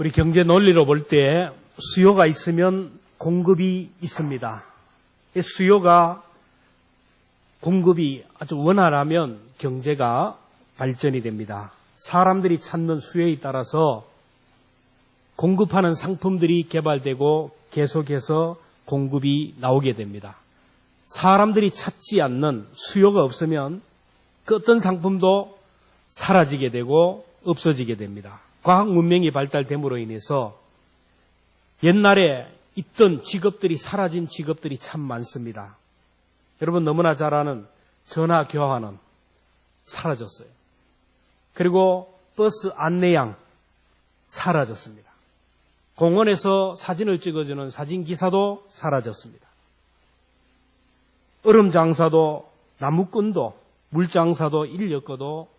우리 경제 논리로 볼 때 수요가 있으면 공급이 있습니다. 수요가 공급이 아주 원활하면 경제가 발전이 됩니다. 사람들이 찾는 수요에 따라서 공급하는 상품들이 개발되고 계속해서 공급이 나오게 됩니다. 사람들이 찾지 않는 수요가 없으면 그 어떤 상품도 사라지게 되고 없어지게 됩니다. 과학 문명이 발달됨으로 인해서 옛날에 있던 직업들이 사라진 직업들이 참 많습니다. 여러분 너무나 잘 아는 전화 교환은 사라졌어요. 그리고 버스 안내양 사라졌습니다. 공원에서 사진을 찍어주는 사진기사도 사라졌습니다. 얼음 장사도 나무꾼도 물장사도 인력거도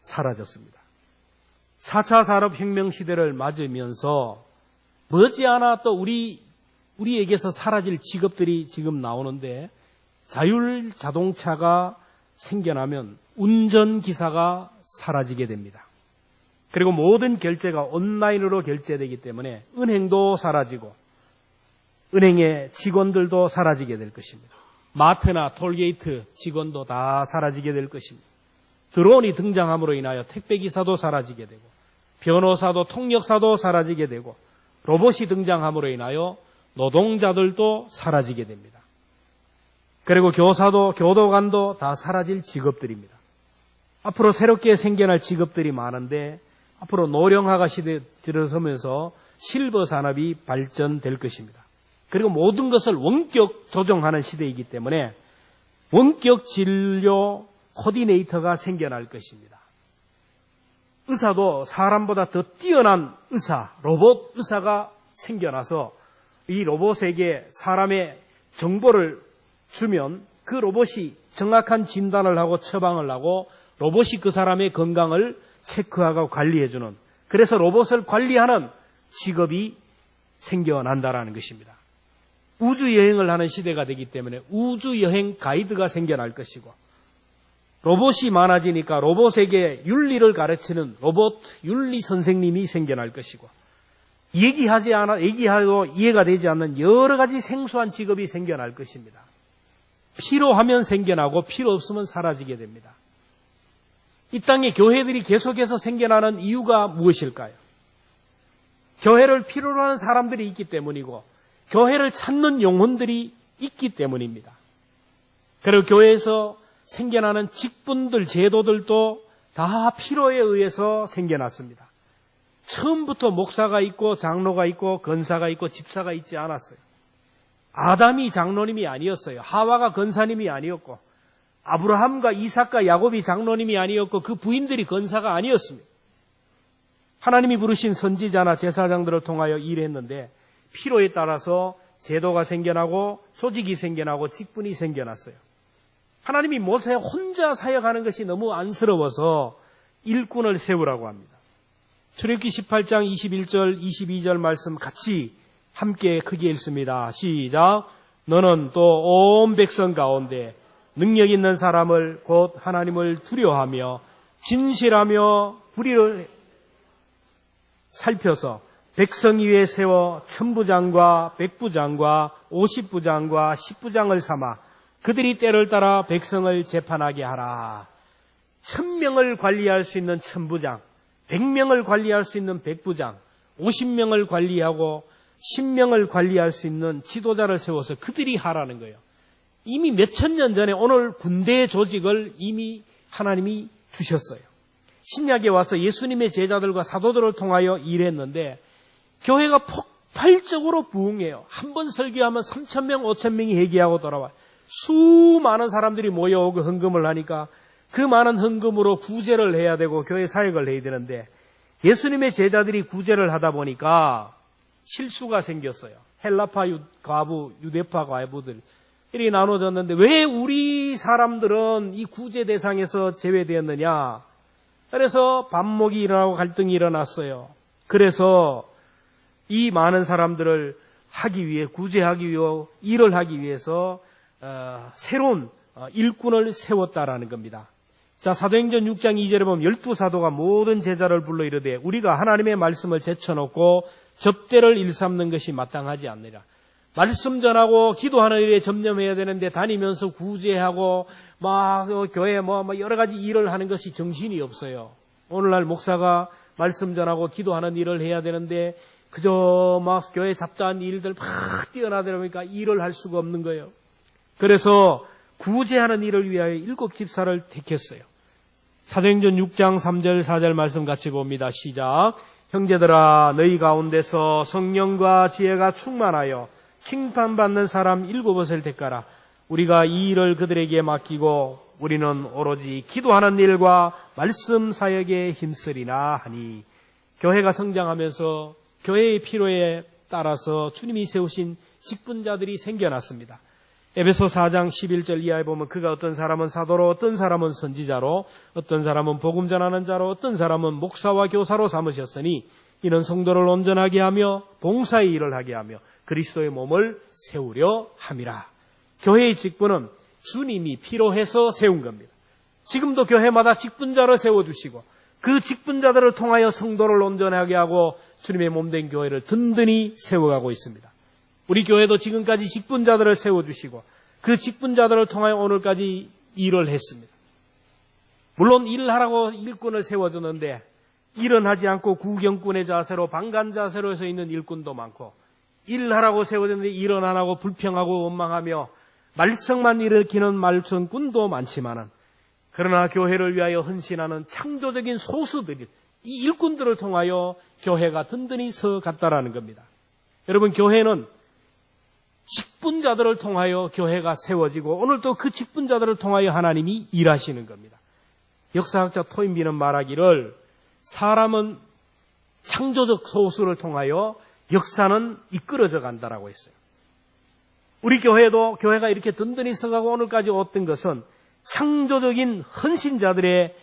사라졌습니다. 4차 산업혁명 시대를 맞으면서 머지않아 또 우리에게서 사라질 직업들이 지금 나오는데 자율자동차가 생겨나면 운전기사가 사라지게 됩니다. 그리고 모든 결제가 온라인으로 결제되기 때문에 은행도 사라지고 은행의 직원들도 사라지게 될 것입니다. 마트나 톨게이트 직원도 다 사라지게 될 것입니다. 드론이 등장함으로 인하여 택배기사도 사라지게 되고 변호사도 통역사도 사라지게 되고 로봇이 등장함으로 인하여 노동자들도 사라지게 됩니다. 그리고 교사도 교도관도 다 사라질 직업들입니다. 앞으로 새롭게 생겨날 직업들이 많은데 앞으로 노령화가 시대에 들어서면서 실버 산업이 발전될 것입니다. 그리고 모든 것을 원격 조정하는 시대이기 때문에 원격 진료 코디네이터가 생겨날 것입니다. 의사도 사람보다 더 뛰어난 의사, 로봇 의사가 생겨나서 이 로봇에게 사람의 정보를 주면 그 로봇이 정확한 진단을 하고 처방을 하고 로봇이 그 사람의 건강을 체크하고 관리해주는, 그래서 로봇을 관리하는 직업이 생겨난다라는 것입니다. 우주여행을 하는 시대가 되기 때문에 우주여행 가이드가 생겨날 것이고, 로봇이 많아지니까 로봇에게 윤리를 가르치는 로봇 윤리 선생님이 생겨날 것이고, 얘기하도 이해가 되지 않는 여러 가지 생소한 직업이 생겨날 것입니다. 필요하면 생겨나고 필요 없으면 사라지게 됩니다. 이 땅에 교회들이 계속해서 생겨나는 이유가 무엇일까요? 교회를 필요로 하는 사람들이 있기 때문이고 교회를 찾는 영혼들이 있기 때문입니다. 그리고 교회에서 생겨나는 직분들, 제도들도 다 필요에 의해서 생겨났습니다. 처음부터 목사가 있고 장로가 있고 권사가 있고 집사가 있지 않았어요. 아담이 장로님이 아니었어요. 하와가 권사님이 아니었고 아브라함과 이삭과 야곱이 장로님이 아니었고 그 부인들이 권사가 아니었습니다. 하나님이 부르신 선지자나 제사장들을 통하여 일했는데 필요에 따라서 제도가 생겨나고 조직이 생겨나고 직분이 생겨났어요. 하나님이 모세 혼자 사역하는 것이 너무 안쓰러워서 일꾼을 세우라고 합니다. 출애굽기 18장 21절 22절 말씀 같이 함께 크게 읽습니다. 시작. 너는 또 온 백성 가운데 능력 있는 사람을 곧 하나님을 두려워하며 진실하며 불의를 살펴서 백성 위에 세워 천부장과 백부장과 50부장과 10부장을 삼아 그들이 때를 따라 백성을 재판하게 하라. 1000명을 관리할 수 있는 천부장, 100명을 관리할 수 있는 백부장, 50명을 관리하고 10명을 관리할 수 있는 지도자를 세워서 그들이 하라는 거예요. 이미 몇천 년 전에 오늘 군대 조직을 이미 하나님이 주셨어요. 신약에 와서 예수님의 제자들과 사도들을 통하여 일했는데 교회가 폭발적으로 부흥해요. 한 번 설교하면 3,000명, 5,000명이 회개하고 돌아와요. 수많은 사람들이 모여오고 헌금을 하니까 그 많은 헌금으로 구제를 해야 되고 교회 사역을 해야 되는데 예수님의 제자들이 구제를 하다 보니까 실수가 생겼어요. 헬라파 과부, 유대파 과부들 이렇게 나눠졌는데 왜 우리 사람들은 이 구제 대상에서 제외되었느냐? 그래서 반목이 일어나고 갈등이 일어났어요. 그래서 이 많은 사람들을 하기 위해 구제하기 위해 일을 하기 위해서 새로운 일꾼을 세웠다라는 겁니다. 자, 사도행전 6장 2절에 보면 12사도가 모든 제자를 불러 이르되 우리가 하나님의 말씀을 제쳐놓고 접대를 일삼는 것이 마땅하지 않느냐. 말씀 전하고 기도하는 일에 전념해야 되는데 다니면서 구제하고 막 교회 여러 가지 일을 하는 것이 정신이 없어요. 오늘날 목사가 말씀 전하고 기도하는 일을 해야 되는데 그저 막 교회 잡다한 일들 막 뛰어나다 보니까 일을 할 수가 없는 거예요. 그래서 구제하는 일을 위하여 7 집사를 택했어요. 사도행전 6장 3절 4절 말씀 같이 봅니다. 시작. 형제들아 너희 가운데서 성령과 지혜가 충만하여 칭찬받는 사람 7을 택하라. 우리가 이 일을 그들에게 맡기고 우리는 오로지 기도하는 일과 말씀 사역에 힘쓰리나 하니. 교회가 성장하면서 교회의 필요에 따라서 주님이 세우신 직분자들이 생겨났습니다. 에베소 4장 11절 이하에 보면 그가 어떤 사람은 사도로, 어떤 사람은 선지자로, 어떤 사람은 복음 전하는 자로, 어떤 사람은 목사와 교사로 삼으셨으니 이는 성도를 온전하게 하며 봉사의 일을 하게 하며 그리스도의 몸을 세우려 함이라. 교회의 직분은 주님이 필요해서 세운 겁니다. 지금도 교회마다 직분자를 세워주시고 그 직분자들을 통하여 성도를 온전하게 하고 주님의 몸된 교회를 든든히 세워가고 있습니다. 우리 교회도 지금까지 직분자들을 세워주시고 그 직분자들을 통하여 오늘까지 일을 했습니다. 물론 일하라고 일꾼을 세워줬는데 일은 하지 않고 구경꾼의 자세로 방관 자세로 서 있는 일꾼도 많고 일하라고 세워졌는데 일은 안 하고 불평하고 원망하며 말썽만 일으키는 말썽꾼도 많지만은 그러나 교회를 위하여 헌신하는 창조적인 소수들이 이 일꾼들을 통하여 교회가 든든히 서갔다라는 겁니다. 여러분 교회는 직분자들을 통하여 교회가 세워지고 오늘도 그 직분자들을 통하여 하나님이 일하시는 겁니다. 역사학자 토인비는 말하기를 사람은 창조적 소수를 통하여 역사는 이끌어져 간다라고 했어요. 우리 교회도 교회가 이렇게 든든히 서가고 오늘까지 왔던 것은 창조적인 헌신자들의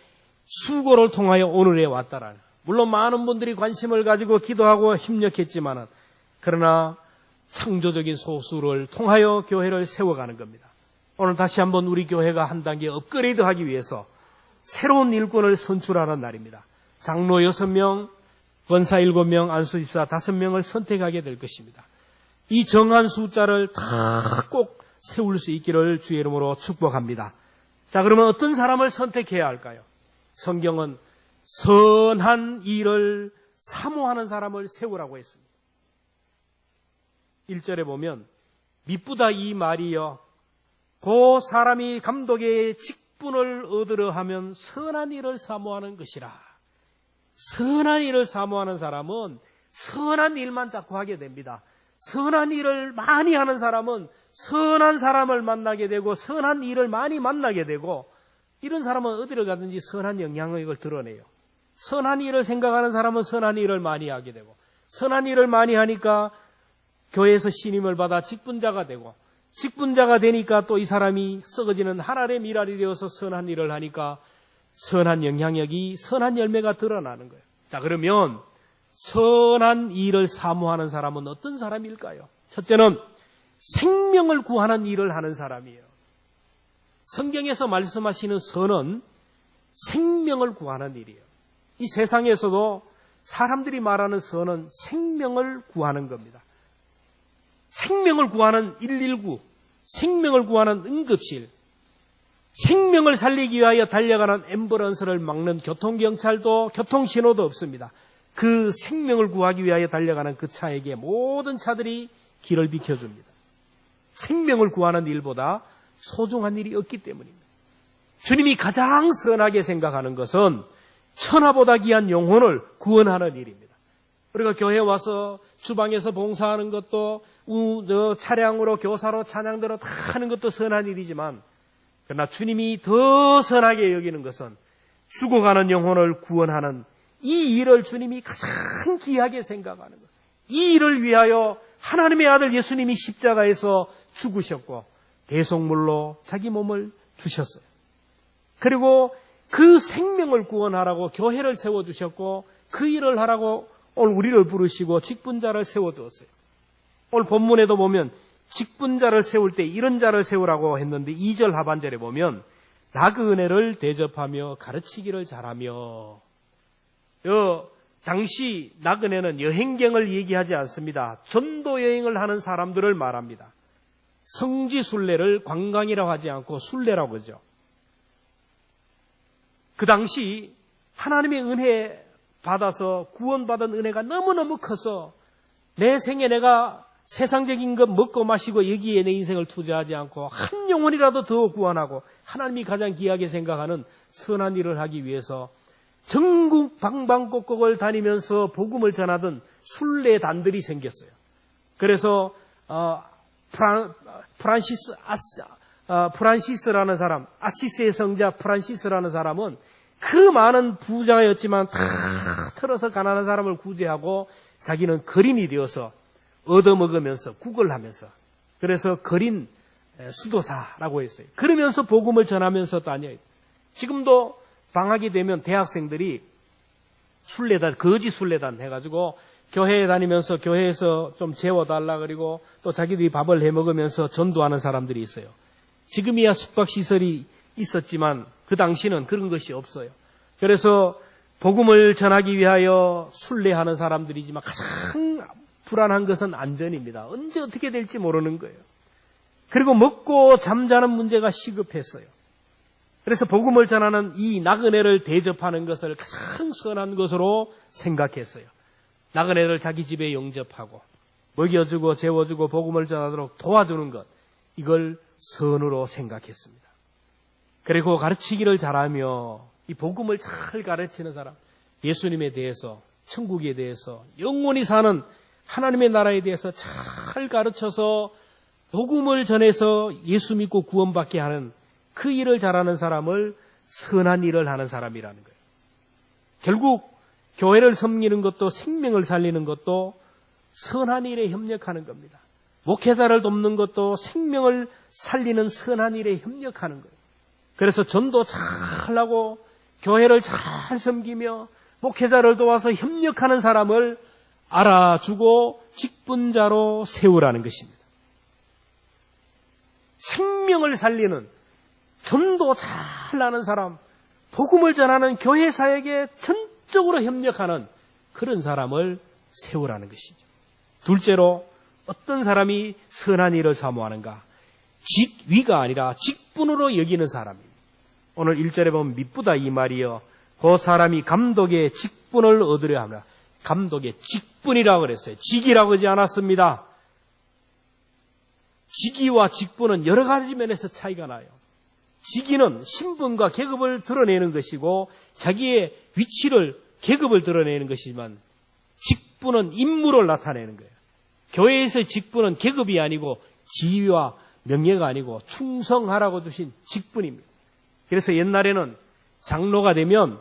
수고를 통하여 오늘에 왔다라는. 물론 많은 분들이 관심을 가지고 기도하고 협력했지만은 그러나 창조적인 소수를 통하여 교회를 세워가는 겁니다. 오늘 다시 한번 우리 교회가 한 단계 업그레이드하기 위해서 새로운 일꾼을 선출하는 날입니다. 장로 6명, 권사 7명, 안수 집사 5명을 선택하게 될 것입니다. 이 정한 숫자를 다 꼭 세울 수 있기를 주의 이름으로 축복합니다. 자, 그러면 어떤 사람을 선택해야 할까요? 성경은 선한 일을 사모하는 사람을 세우라고 했습니다. 1절에 보면 미쁘다 이 말이여 그 사람이 감독의 직분을 얻으려 하면 선한 일을 사모하는 것이라. 선한 일을 사모하는 사람은 선한 일만 자꾸 하게 됩니다. 선한 일을 많이 하는 사람은 선한 사람을 만나게 되고 선한 일을 많이 만나게 되고 이런 사람은 어디를 가든지 선한 영향력을 드러내요. 선한 일을 생각하는 사람은 선한 일을 많이 하게 되고 선한 일을 많이 하니까 교회에서 신임을 받아 직분자가 되고 직분자가 되니까 또 이 사람이 썩어지는 하늘의 미랄이 되어서 선한 일을 하니까 선한 영향력이 선한 열매가 드러나는 거예요. 자, 그러면 선한 일을 사모하는 사람은 어떤 사람일까요? 첫째는 생명을 구하는 일을 하는 사람이에요. 성경에서 말씀하시는 선은 생명을 구하는 일이에요. 이 세상에서도 사람들이 말하는 선은 생명을 구하는 겁니다. 생명을 구하는 119, 생명을 구하는 응급실, 생명을 살리기 위하여 달려가는 앰뷸런스를 막는 교통경찰도 교통신호도 없습니다. 그 생명을 구하기 위하여 달려가는 그 차에게 모든 차들이 길을 비켜줍니다. 생명을 구하는 일보다 소중한 일이 없기 때문입니다. 주님이 가장 선하게 생각하는 것은 천하보다 귀한 영혼을 구원하는 일입니다. 우리가 교회에 와서 주방에서 봉사하는 것도 차량으로 교사로 찬양대로 다 하는 것도 선한 일이지만 그러나 주님이 더 선하게 여기는 것은 죽어가는 영혼을 구원하는 이 일을 주님이 가장 귀하게 생각하는 거예요. 이 일을 위하여 하나님의 아들 예수님이 십자가에서 죽으셨고 대속물로 자기 몸을 주셨어요. 그리고 그 생명을 구원하라고 교회를 세워주셨고 그 일을 하라고 오늘 우리를 부르시고 직분자를 세워주었어요. 오늘 본문에도 보면 직분자를 세울 때 이런 자를 세우라고 했는데 2절 하반절에 보면 나그네를 대접하며 가르치기를 잘하며. 당시 나그네는 여행경을 얘기하지 않습니다. 전도 여행을 하는 사람들을 말합니다. 성지순례를 관광이라고 하지 않고 순례라고 하죠. 그 당시 하나님의 은혜 받아서 구원받은 은혜가 너무너무 커서 내 생에 내가 세상적인 것 먹고 마시고 여기에 내 인생을 투자하지 않고 한 영혼이라도 더 구원하고 하나님이 가장 귀하게 생각하는 선한 일을 하기 위해서 전국 방방곡곡을 다니면서 복음을 전하던 순례단들이 생겼어요. 그래서 프란시스라는 사람, 아시스의 성자 프란시스라는 사람은 그 많은 부자였지만 다 털어서 가난한 사람을 구제하고 자기는 거린이 되어서 얻어먹으면서 구걸하면서, 그래서 거린 수도사라고 했어요. 그러면서 복음을 전하면서 다녀요. 지금도 방학이 되면 대학생들이 순례단, 거지 순례단 해가지고 교회에 다니면서 교회에서 좀 재워달라 그리고 또 자기들이 밥을 해먹으면서 전도하는 사람들이 있어요. 지금이야 숙박시설이 있었지만 그 당시는 그런 것이 없어요. 그래서 복음을 전하기 위하여 순례하는 사람들이지만 가장 불안한 것은 안전입니다. 언제 어떻게 될지 모르는 거예요. 그리고 먹고 잠자는 문제가 시급했어요. 그래서 복음을 전하는 이 나그네를 대접하는 것을 가장 선한 것으로 생각했어요. 나그네를 자기 집에 영접하고 먹여주고 재워주고 복음을 전하도록 도와주는 것, 이걸 선으로 생각했습니다. 그리고 가르치기를 잘하며 이 복음을 잘 가르치는 사람, 예수님에 대해서, 천국에 대해서, 영원히 사는 하나님의 나라에 대해서 잘 가르쳐서 복음을 전해서 예수 믿고 구원받게 하는 그 일을 잘하는 사람을 선한 일을 하는 사람이라는 거예요. 결국 교회를 섬기는 것도 생명을 살리는 것도 선한 일에 협력하는 겁니다. 목회자를 돕는 것도 생명을 살리는 선한 일에 협력하는 거예요. 그래서 전도 잘하고 교회를 잘 섬기며 목회자를 도와서 협력하는 사람을 알아주고 직분자로 세우라는 것입니다. 생명을 살리는, 전도 잘하는 사람, 복음을 전하는 교회사에게 전적으로 협력하는 그런 사람을 세우라는 것이죠. 둘째로 어떤 사람이 선한 일을 사모하는가? 직위가 아니라 직분으로 여기는 사람입니다. 오늘 1절에 보면 미쁘다 이 말이요. 그 사람이 감독의 직분을 얻으려 합니다. 감독의 직분이라고 그랬어요. 직이라고 하지 않았습니다. 직위와 직분은 여러 가지 면에서 차이가 나요. 직위는 신분과 계급을 드러내는 것이고 자기의 위치를, 계급을 드러내는 것이지만 직분은 임무를 나타내는 거예요. 교회에서의 직분은 계급이 아니고 지위와 명예가 아니고 충성하라고 주신 직분입니다. 그래서 옛날에는 장로가 되면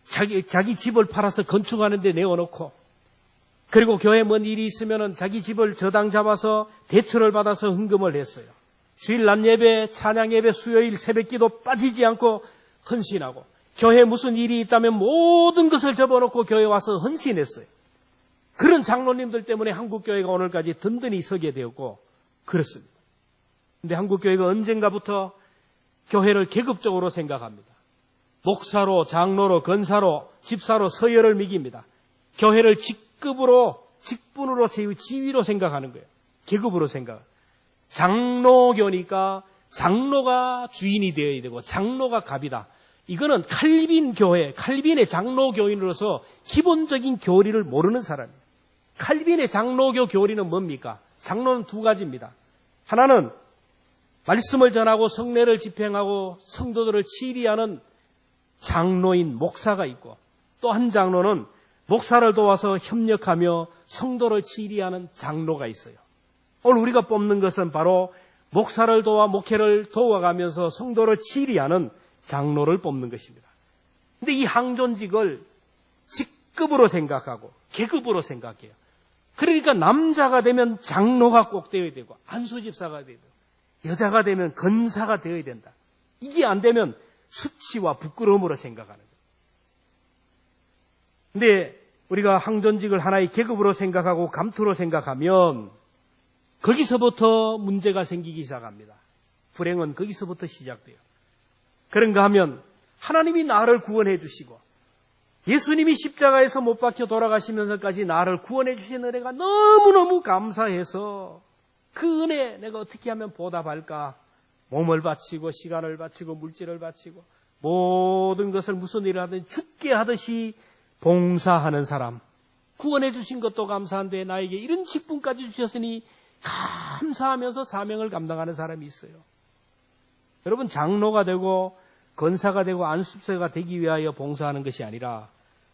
자기 집을 팔아서 건축하는 데 내어놓고, 그리고 교회 뭔 일이 있으면 자기 집을 저당 잡아서 대출을 받아서 헌금을 했어요. 주일 낮 예배, 찬양 예배, 수요일 새벽 기도 빠지지 않고 헌신하고, 교회에 무슨 일이 있다면 모든 것을 접어놓고 교회에 와서 헌신했어요. 그런 장로님들 때문에 한국교회가 오늘까지 든든히 서게 되었고 그렇습니다. 그런데 한국교회가 언젠가부터 교회를 계급적으로 생각합니다. 목사로, 장로로, 권사로, 집사로, 서열을 매깁니다. 교회를 직급으로, 직분으로 세우, 지위로 생각하는 거예요. 계급으로 생각. 장로교니까 장로가 주인이 되어야 되고 장로가 갑이다. 이거는 칼빈 교회, 칼빈의 장로교인으로서 기본적인 교리를 모르는 사람이에요. 칼빈의 장로교 교리는 뭡니까? 장로는 두 가지입니다. 하나는 말씀을 전하고 성례를 집행하고 성도들을 치리하는 장로인 목사가 있고, 또 한 장로는 목사를 도와서 협력하며 성도를 치리하는 장로가 있어요. 오늘 우리가 뽑는 것은 바로 목사를 도와 목회를 도와가면서 성도를 치리하는 장로를 뽑는 것입니다. 그런데 이 항존직을 직급으로 생각하고 계급으로 생각해요. 그러니까 남자가 되면 장로가 꼭 되어야 되고 안수집사가 되어야 되고, 여자가 되면 권사가 되어야 된다. 이게 안 되면 수치와 부끄러움으로 생각하는 거예요. 근데 우리가 항존직을 하나의 계급으로 생각하고 감투로 생각하면 거기서부터 문제가 생기기 시작합니다. 불행은 거기서부터 시작돼요. 그런가 하면 하나님이 나를 구원해 주시고 예수님이 십자가에서 못 박혀 돌아가시면서까지 나를 구원해 주신 은혜가 너무너무 감사해서 그 은혜 내가 어떻게 하면 보답할까? 몸을 바치고 시간을 바치고 물질을 바치고 모든 것을 무슨 일을 하든 죽게 하듯이 봉사하는 사람. 구원해 주신 것도 감사한데 나에게 이런 직분까지 주셨으니 감사하면서 사명을 감당하는 사람이 있어요. 여러분, 장로가 되고 권사가 되고 안수사가 되기 위하여 봉사하는 것이 아니라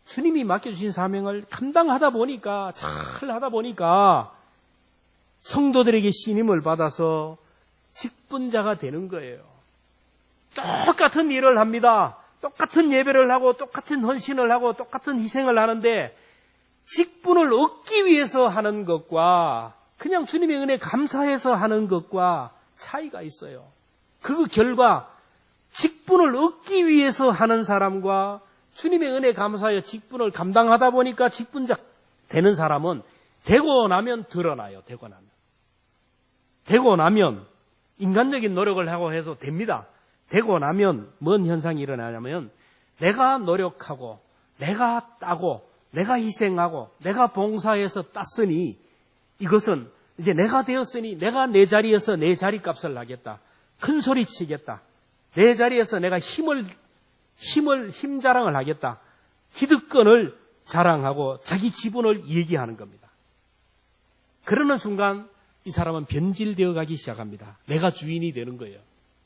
주님이 맡겨주신 사명을 감당하다 보니까, 잘 하다 보니까 성도들에게 신임을 받아서 직분자가 되는 거예요. 똑같은 일을 합니다. 똑같은 예배를 하고 똑같은 헌신을 하고 똑같은 희생을 하는데 직분을 얻기 위해서 하는 것과 그냥 주님의 은혜 감사해서 하는 것과 차이가 있어요. 그 결과 직분을 얻기 위해서 하는 사람과 주님의 은혜 감사하여 직분을 감당하다 보니까 직분자 되는 사람은 되고 나면 드러나요. 되고 나면 인간적인 노력을 하고 해서 됩니다. 되고 나면 뭔 현상이 일어나냐면 내가 노력하고 내가 따고 내가 희생하고 내가 봉사해서 땄으니 이것은 이제 내가 되었으니 내가 내 자리에서 내 자리값을 하겠다. 큰 소리 치겠다. 내 자리에서 내가 힘 자랑을 하겠다. 기득권을 자랑하고 자기 지분을 얘기하는 겁니다. 그러는 순간 이 사람은 변질되어 가기 시작합니다. 내가 주인이 되는 거예요.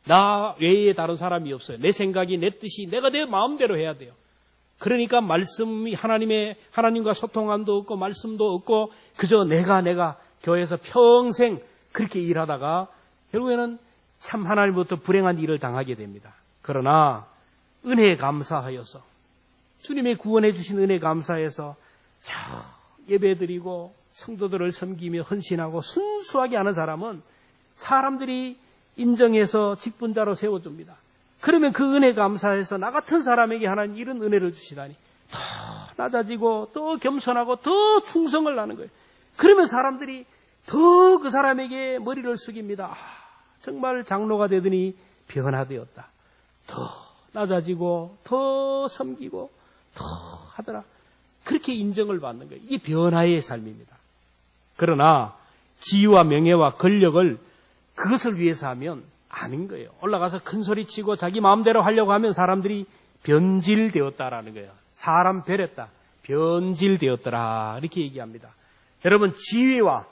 나 외에 다른 사람이 없어요. 내 생각이 내 뜻이 내가 내 마음대로 해야 돼요. 그러니까 말씀이 하나님과 소통함도 없고 말씀도 없고 그저 내가 교회에서 평생 그렇게 일하다가 결국에는 참 하나님부터 불행한 일을 당하게 됩니다. 그러나 은혜에 감사하여서 주님의 구원해 주신 은혜에 감사해서 예배드리고 성도들을 섬기며 헌신하고 순수하게 하는 사람은 사람들이 인정해서 직분자로 세워줍니다. 그러면 그 은혜 감사해서 나 같은 사람에게 하나님 이런 은혜를 주시다니 더 낮아지고 더 겸손하고 더 충성을 하는 거예요. 그러면 사람들이 더 그 사람에게 머리를 숙입니다. 정말 장로가 되더니 변화되었다. 더 낮아지고 더 섬기고 더 하더라. 그렇게 인정을 받는 거예요. 이게 변화의 삶입니다. 그러나 지위와 명예와 권력을 그것을 위해서 하면 아닌 거예요. 올라가서 큰 소리 치고 자기 마음대로 하려고 하면 사람들이 변질되었다라는 거예요. 사람 되렸다. 변질되었더라. 이렇게 얘기합니다. 여러분, 지위와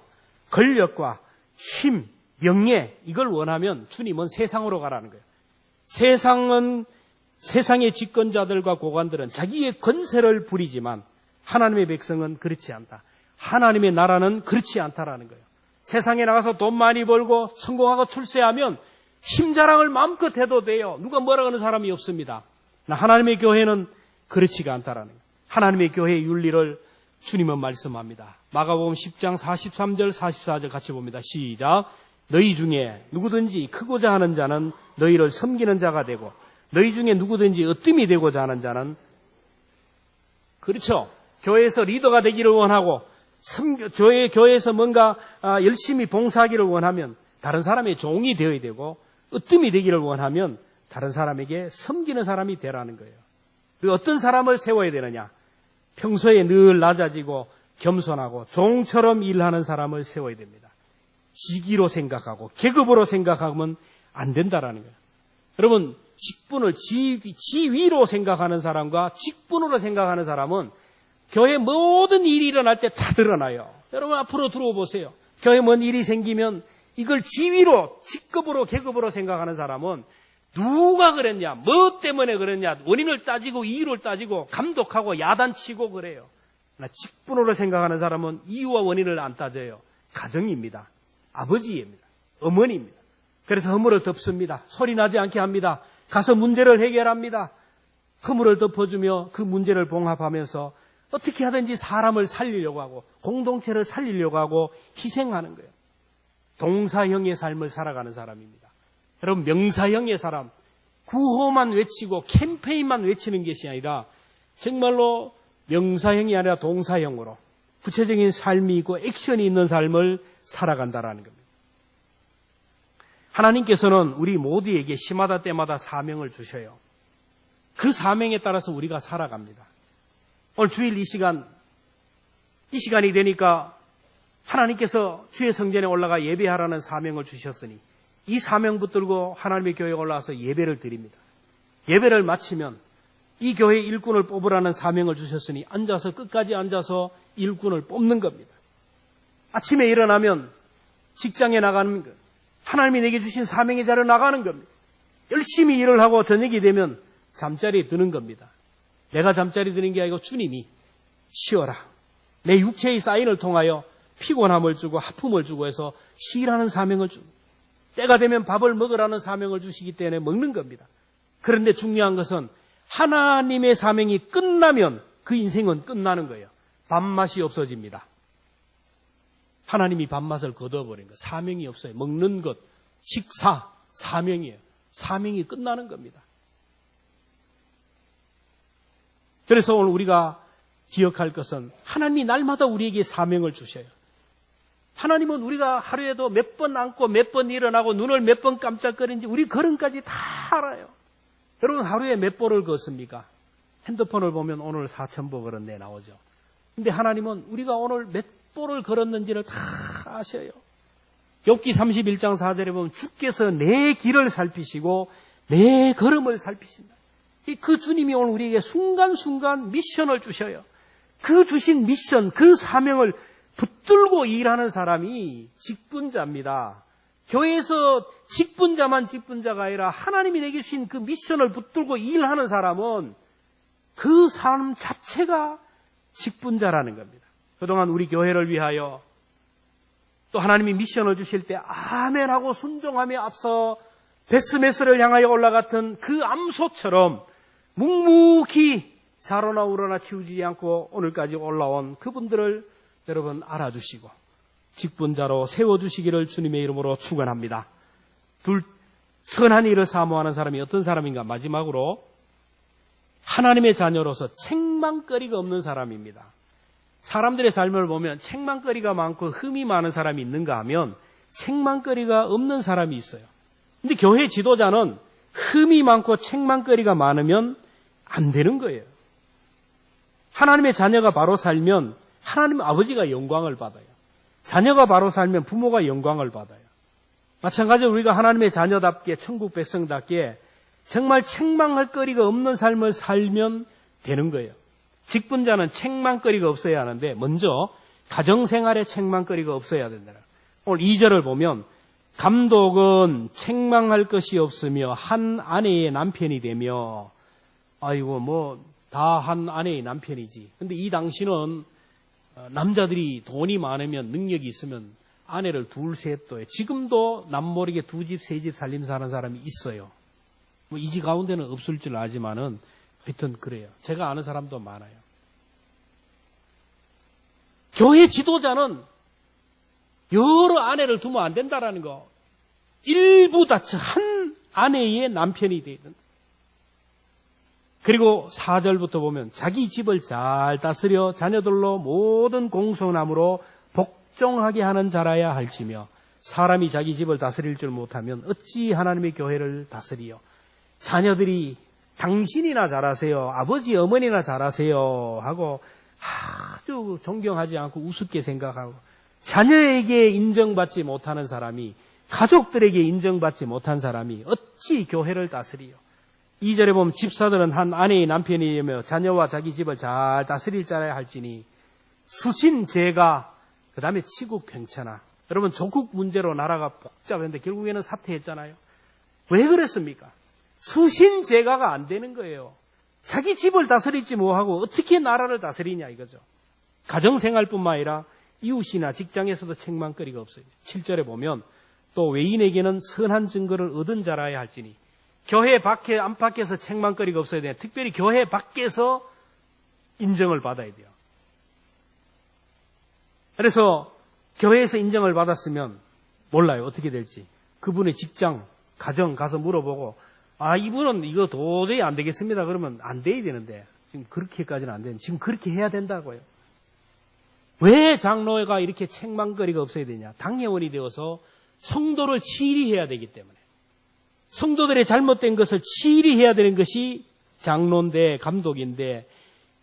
권력과 힘, 명예 이걸 원하면 주님은 세상으로 가라는 거예요. 세상의 집권자들과 고관들은 자기의 권세를 부리지만 하나님의 백성은 그렇지 않다. 하나님의 나라는 그렇지 않다라는 거예요. 세상에 나가서 돈 많이 벌고 성공하고 출세하면 힘자랑을 마음껏 해도 돼요. 누가 뭐라 하는 사람이 없습니다. 하나님의 교회는 그렇지가 않다라는 거예요. 하나님의 교회의 윤리를 주님은 말씀합니다. 마가복음 10장 43절 44절 같이 봅니다. 시작. 너희 중에 누구든지 크고자 하는 자는 너희를 섬기는 자가 되고 너희 중에 누구든지 으뜸이 되고자 하는 자는 그렇죠. 교회에서 리더가 되기를 원하고 교회에서 뭔가 열심히 봉사하기를 원하면 다른 사람의 종이 되어야 되고 으뜸이 되기를 원하면 다른 사람에게 섬기는 사람이 되라는 거예요. 그리고 어떤 사람을 세워야 되느냐? 평소에 늘 낮아지고 겸손하고 종처럼 일하는 사람을 세워야 됩니다. 직위로 생각하고 계급으로 생각하면 안 된다라는 거예요. 여러분, 직분을 지위로 생각하는 사람과 직분으로 생각하는 사람은 교회 모든 일이 일어날 때 다 드러나요. 여러분 앞으로 들어와 보세요. 교회 뭔 일이 생기면 이걸 지위로, 직급으로, 계급으로 생각하는 사람은 누가 그랬냐, 뭐 때문에 그랬냐, 원인을 따지고 이유를 따지고 감독하고 야단치고 그래요. 그러나 직분으로 생각하는 사람은 이유와 원인을 안 따져요. 가정입니다. 아버지입니다. 어머니입니다. 그래서 허물을 덮습니다. 소리 나지 않게 합니다. 가서 문제를 해결합니다. 허물을 덮어주며 그 문제를 봉합하면서 어떻게 하든지 사람을 살리려고 하고 공동체를 살리려고 하고 희생하는 거예요. 동사형의 삶을 살아가는 사람입니다. 여러분, 명사형의 사람, 구호만 외치고 캠페인만 외치는 것이 아니라 정말로 명사형이 아니라 동사형으로 구체적인 삶이 있고 액션이 있는 삶을 살아간다라는 겁니다. 하나님께서는 우리 모두에게 시마다 때마다 사명을 주셔요. 그 사명에 따라서 우리가 살아갑니다. 오늘 주일 이 시간이 되니까 하나님께서 주의 성전에 올라가 예배하라는 사명을 주셨으니 이 사명 붙들고 하나님의 교회에 올라와서 예배를 드립니다. 예배를 마치면 이 교회 일꾼을 뽑으라는 사명을 주셨으니 끝까지 앉아서 일꾼을 뽑는 겁니다. 아침에 일어나면 직장에 나가는 것, 하나님이 내게 주신 사명의 자리로 나가는 겁니다. 열심히 일을 하고 저녁이 되면 잠자리에 드는 겁니다. 내가 잠자리 드는 게 아니고 주님이 쉬어라. 내 육체의 사인을 통하여 피곤함을 주고 아픔을 주고 해서 쉬라는 사명을 주고 때가 되면 밥을 먹으라는 사명을 주시기 때문에 먹는 겁니다. 그런데 중요한 것은 하나님의 사명이 끝나면 그 인생은 끝나는 거예요. 밥맛이 없어집니다. 하나님이 밥맛을 거둬버린 거. 사명이 없어요. 먹는 것, 식사, 사명이에요. 사명이 끝나는 겁니다. 그래서 오늘 우리가 기억할 것은 하나님이 날마다 우리에게 사명을 주셔요. 하나님은 우리가 하루에도 몇 번 앉고 몇 번 일어나고 눈을 몇 번 깜짝거리는지 우리 걸음까지 다 알아요. 여러분 하루에 몇 보를 걷습니까? 핸드폰을 보면 오늘 4,000보 걸었네 나오죠. 근데 하나님은 우리가 오늘 몇 보를 걸었는지를 다 아셔요. 욥기 31장 4절에 보면 주께서 내 길을 살피시고 내 걸음을 살피신다. 그 주님이 오늘 우리에게 순간순간 미션을 주셔요. 그 주신 미션, 그 사명을 붙들고 일하는 사람이 직분자입니다. 교회에서 직분자만 직분자가 아니라 하나님이 내게 주신 그 미션을 붙들고 일하는 사람은 그 삶 자체가 직분자라는 겁니다. 그동안 우리 교회를 위하여 또 하나님이 미션을 주실 때 아멘하고 순종하며 앞서 베스메스를 향하여 올라갔던 그 암소처럼 묵묵히 자로나 우러나 치우지 않고 오늘까지 올라온 그분들을 여러분 알아주시고 직분자로 세워주시기를 주님의 이름으로 축원합니다. 선한 일을 사모하는 사람이 어떤 사람인가? 마지막으로 하나님의 자녀로서 책망거리가 없는 사람입니다. 사람들의 삶을 보면 책망거리가 많고 흠이 많은 사람이 있는가 하면 책망거리가 없는 사람이 있어요. 근데 교회 지도자는 흠이 많고 책망거리가 많으면 안 되는 거예요. 하나님의 자녀가 바로 살면 하나님 아버지가 영광을 받아요. 자녀가 바로 살면 부모가 영광을 받아요. 마찬가지로 우리가 하나님의 자녀답게 천국 백성답게 정말 책망할 거리가 없는 삶을 살면 되는 거예요. 직분자는 책망거리가 없어야 하는데 먼저 가정생활에 책망거리가 없어야 된다. 오늘 2절을 보면 감독은 책망할 것이 없으며 한 아내의 남편이 되며 아이고 다 한 아내의 남편이지. 근데 이 당시는 남자들이 돈이 많으면 능력이 있으면 아내를 둘, 셋 또 해. 지금도 남모르게 2집, 3집 살림 사는 사람이 있어요. 이 집 가운데는 없을 줄 알지만은 하여튼 그래요. 제가 아는 사람도 많아요. 교회 지도자는 여러 아내를 두면 안 된다라는 거. 일부 다처 한 아내의 남편이 되야 된다. 그리고 4절부터 보면 자기 집을 잘 다스려 자녀들로 모든 공손함으로 복종하게 하는 자라야 할지며 사람이 자기 집을 다스릴 줄 못하면 어찌 하나님의 교회를 다스리요. 자녀들이 당신이나 잘하세요. 아버지 어머니나 잘하세요 하고 아주 존경하지 않고 우습게 생각하고 자녀에게 인정받지 못하는 사람이 가족들에게 인정받지 못한 사람이 어찌 교회를 다스리요. 2절에 보면 집사들은 한 아내의 남편이며 자녀와 자기 집을 잘 다스릴 자라야 할지니 수신제가 그 다음에 치국 평천하. 여러분 조국 문제로 나라가 복잡했는데 결국에는 사퇴했잖아요. 왜 그랬습니까? 수신제가가 안 되는 거예요. 자기 집을 다스리지 뭐하고 어떻게 나라를 다스리냐 이거죠. 가정생활뿐만 아니라 이웃이나 직장에서도 책망거리가 없어요. 7절에 보면 또 외인에게는 선한 증거를 얻은 자라야 할지니 교회 밖에 안팎에서 책망거리가 없어야 돼요. 특별히 교회 밖에서 인정을 받아야 돼요. 그래서 교회에서 인정을 받았으면 몰라요. 어떻게 될지. 그분의 직장, 가정 가서 물어보고 이분은 이거 도저히 안 되겠습니다. 그러면 안 돼야 되는데 지금 그렇게까지는 안 되는데 지금 그렇게 해야 된다고요. 왜 장로가 이렇게 책망거리가 없어야 되냐. 당회원이 되어서 성도를 치리해야 되기 때문에 성도들의 잘못된 것을 치리해야 되는 것이 장로인데 감독인데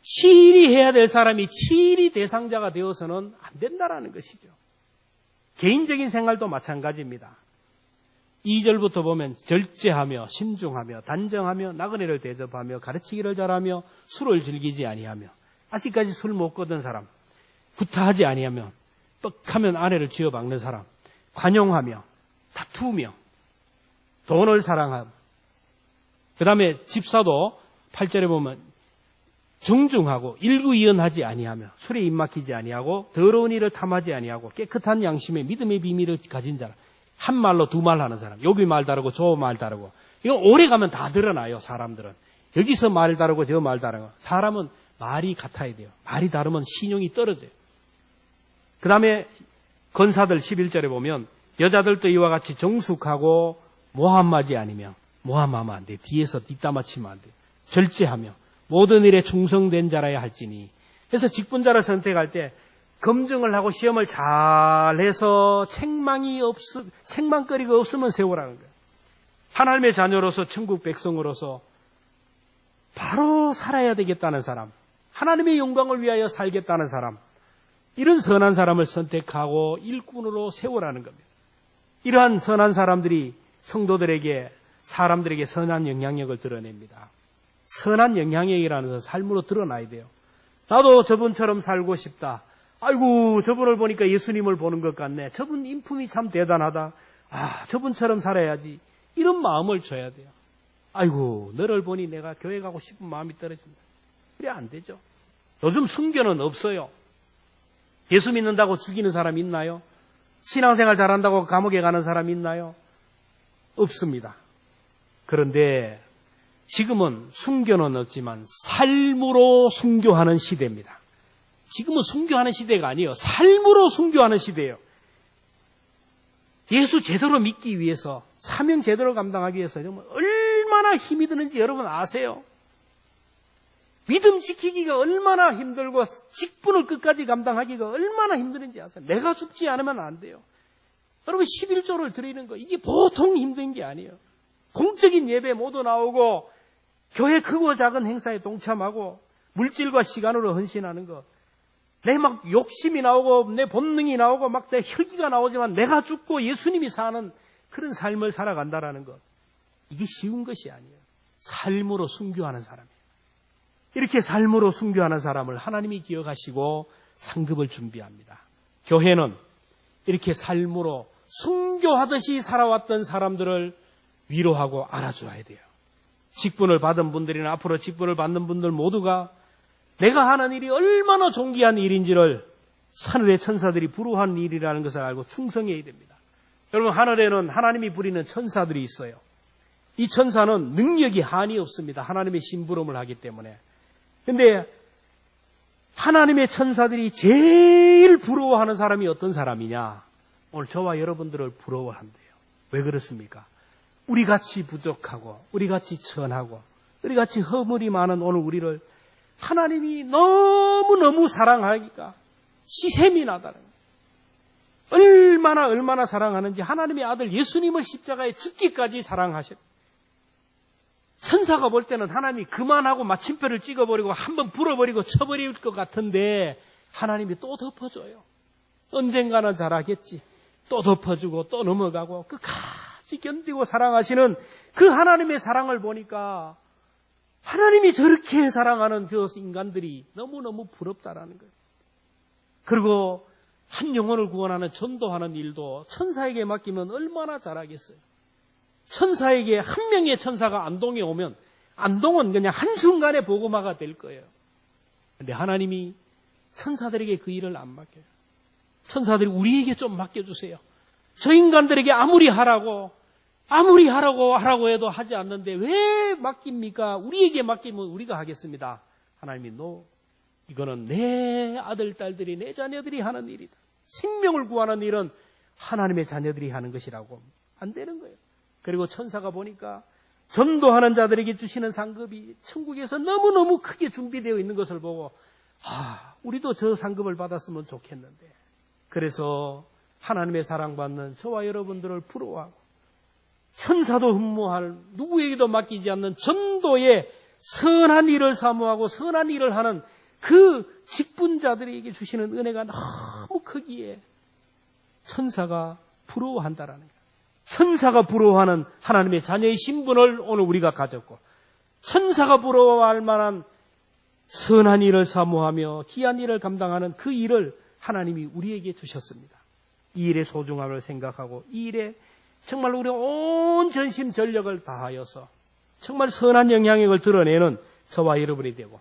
치리해야 될 사람이 치리 대상자가 되어서는 안 된다라는 것이죠. 개인적인 생활도 마찬가지입니다. 2절부터 보면 절제하며 신중하며 단정하며 나그네를 대접하며 가르치기를 잘하며 술을 즐기지 아니하며 아직까지 술 못 거둔 사람, 구타하지 아니하며 뻑하면 아내를 쥐어박는 사람, 관용하며 다투며 돈을 사랑하며 그 다음에 집사도 8절에 보면 정중하고 일구이연하지 아니하며 술에 입막히지 아니하고 더러운 일을 탐하지 아니하고 깨끗한 양심에 믿음의 비밀을 가진 자라. 한 말로 두 말 하는 사람. 여기 말 다르고 저 말 다르고. 이거 오래 가면 다 드러나요. 사람들은. 여기서 말 다르고 저 말 다르고. 사람은 말이 같아야 돼요. 말이 다르면 신용이 떨어져요. 그 다음에 건사들 11절에 보면 여자들도 이와 같이 정숙하고 모함하지 아니며 모함하면 안 돼. 뒤에서 뒷담화치면 안 돼. 절제하며 모든 일에 충성된 자라야 할지니. 그래서 직분자를 선택할 때 검증을 하고 시험을 잘해서 책망거리가 없으면 세우라는 거예요. 하나님의 자녀로서 천국 백성으로서 바로 살아야 되겠다는 사람, 하나님의 영광을 위하여 살겠다는 사람, 이런 선한 사람을 선택하고 일꾼으로 세우라는 겁니다. 이러한 선한 사람들이 성도들에게, 사람들에게 선한 영향력을 드러냅니다. 선한 영향력이라는 것은 삶으로 드러나야 돼요. 나도 저분처럼 살고 싶다. 아이고, 저분을 보니까 예수님을 보는 것 같네. 저분 인품이 참 대단하다. 아, 저분처럼 살아야지. 이런 마음을 줘야 돼요. 아이고, 너를 보니 내가 교회 가고 싶은 마음이 떨어진다. 그래 안 되죠. 요즘 순교는 없어요. 예수 믿는다고 죽이는 사람 있나요? 신앙생활 잘한다고 감옥에 가는 사람 있나요? 없습니다. 그런데 지금은 순교는 없지만 삶으로 순교하는 시대입니다. 지금은 순교하는 시대가 아니에요. 삶으로 순교하는 시대예요. 예수 제대로 믿기 위해서, 사명 제대로 감당하기 위해서 정말 얼마나 힘이 드는지 여러분 아세요? 믿음 지키기가 얼마나 힘들고 직분을 끝까지 감당하기가 얼마나 힘드는지 아세요? 내가 죽지 않으면 안 돼요. 여러분 11조를 드리는 거 이게 보통 힘든 게 아니에요. 공적인 예배 모두 나오고 교회 크고 작은 행사에 동참하고 물질과 시간으로 헌신하는 거. 내 막 욕심이 나오고 내 본능이 나오고 막 내 혈기가 나오지만 내가 죽고 예수님이 사는 그런 삶을 살아간다라는 것. 이게 쉬운 것이 아니에요. 삶으로 순교하는 사람이에요. 이렇게 삶으로 순교하는 사람을 하나님이 기억하시고 상급을 준비합니다. 교회는 이렇게 삶으로 순교하듯이 살아왔던 사람들을 위로하고 알아줘야 돼요. 직분을 받은 분들이나 앞으로 직분을 받는 분들 모두가 내가 하는 일이 얼마나 존귀한 일인지를 하늘의 천사들이 부러워하는 일이라는 것을 알고 충성해야 됩니다. 여러분, 하늘에는 하나님이 부리는 천사들이 있어요. 이 천사는 능력이 한이 없습니다. 하나님의 심부름을 하기 때문에. 근데 하나님의 천사들이 제일 부러워하는 사람이 어떤 사람이냐? 오늘 저와 여러분들을 부러워한대요. 왜 그렇습니까? 우리같이 부족하고 우리같이 천하고 우리같이 허물이 많은 오늘 우리를 하나님이 너무너무 사랑하니까 시샘이 나다는 거예요. 얼마나 사랑하는지 하나님의 아들 예수님을 십자가에 죽기까지 사랑하셨어요. 천사가 볼 때는 하나님이 그만하고 마침표를 찍어버리고 한번 불어버리고 쳐버릴 것 같은데 하나님이 또 덮어줘요. 언젠가는 잘하겠지. 또 덮어주고 또 넘어가고 끝까지 견디고 사랑하시는 그 하나님의 사랑을 보니까 하나님이 저렇게 사랑하는 저 인간들이 너무너무 부럽다라는 거예요. 그리고 한 영혼을 구원하는 전도하는 일도 천사에게 맡기면 얼마나 잘하겠어요. 천사에게 한 명의 천사가 안동에 오면 안동은 그냥 한순간에 복음화가 될 거예요. 그런데 하나님이 천사들에게 그 일을 안 맡겨요. 천사들이 우리에게 좀 맡겨주세요. 저 인간들에게 아무리 하라고 해도 하지 않는데 왜 맡깁니까? 우리에게 맡기면 우리가 하겠습니다. 하나님이 이거는 내 아들, 딸들이, 내 자녀들이 하는 일이다. 생명을 구하는 일은 하나님의 자녀들이 하는 것이라고 안 되는 거예요. 그리고 천사가 보니까 전도하는 자들에게 주시는 상급이 천국에서 너무너무 크게 준비되어 있는 것을 보고 우리도 저 상급을 받았으면 좋겠는데. 그래서 하나님의 사랑받는 저와 여러분들을 부러워하고 천사도 흠모할 누구에게도 맡기지 않는 전도의 선한 일을 사모하고 선한 일을 하는 그 직분자들에게 주시는 은혜가 너무 크기에 천사가 부러워한다라는 거예요. 천사가 부러워하는 하나님의 자녀의 신분을 오늘 우리가 가졌고 천사가 부러워할 만한 선한 일을 사모하며 귀한 일을 감당하는 그 일을 하나님이 우리에게 주셨습니다. 이 일의 소중함을 생각하고 이 일에 정말 우리 온 전심 전력을 다하여서 정말 선한 영향력을 드러내는 저와 여러분이 되고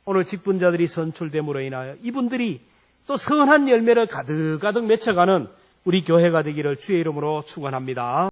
오늘 직분자들이 선출됨으로 인하여 이분들이 또 선한 열매를 가득가득 맺혀가는 우리 교회가 되기를 주의 이름으로 축원합니다.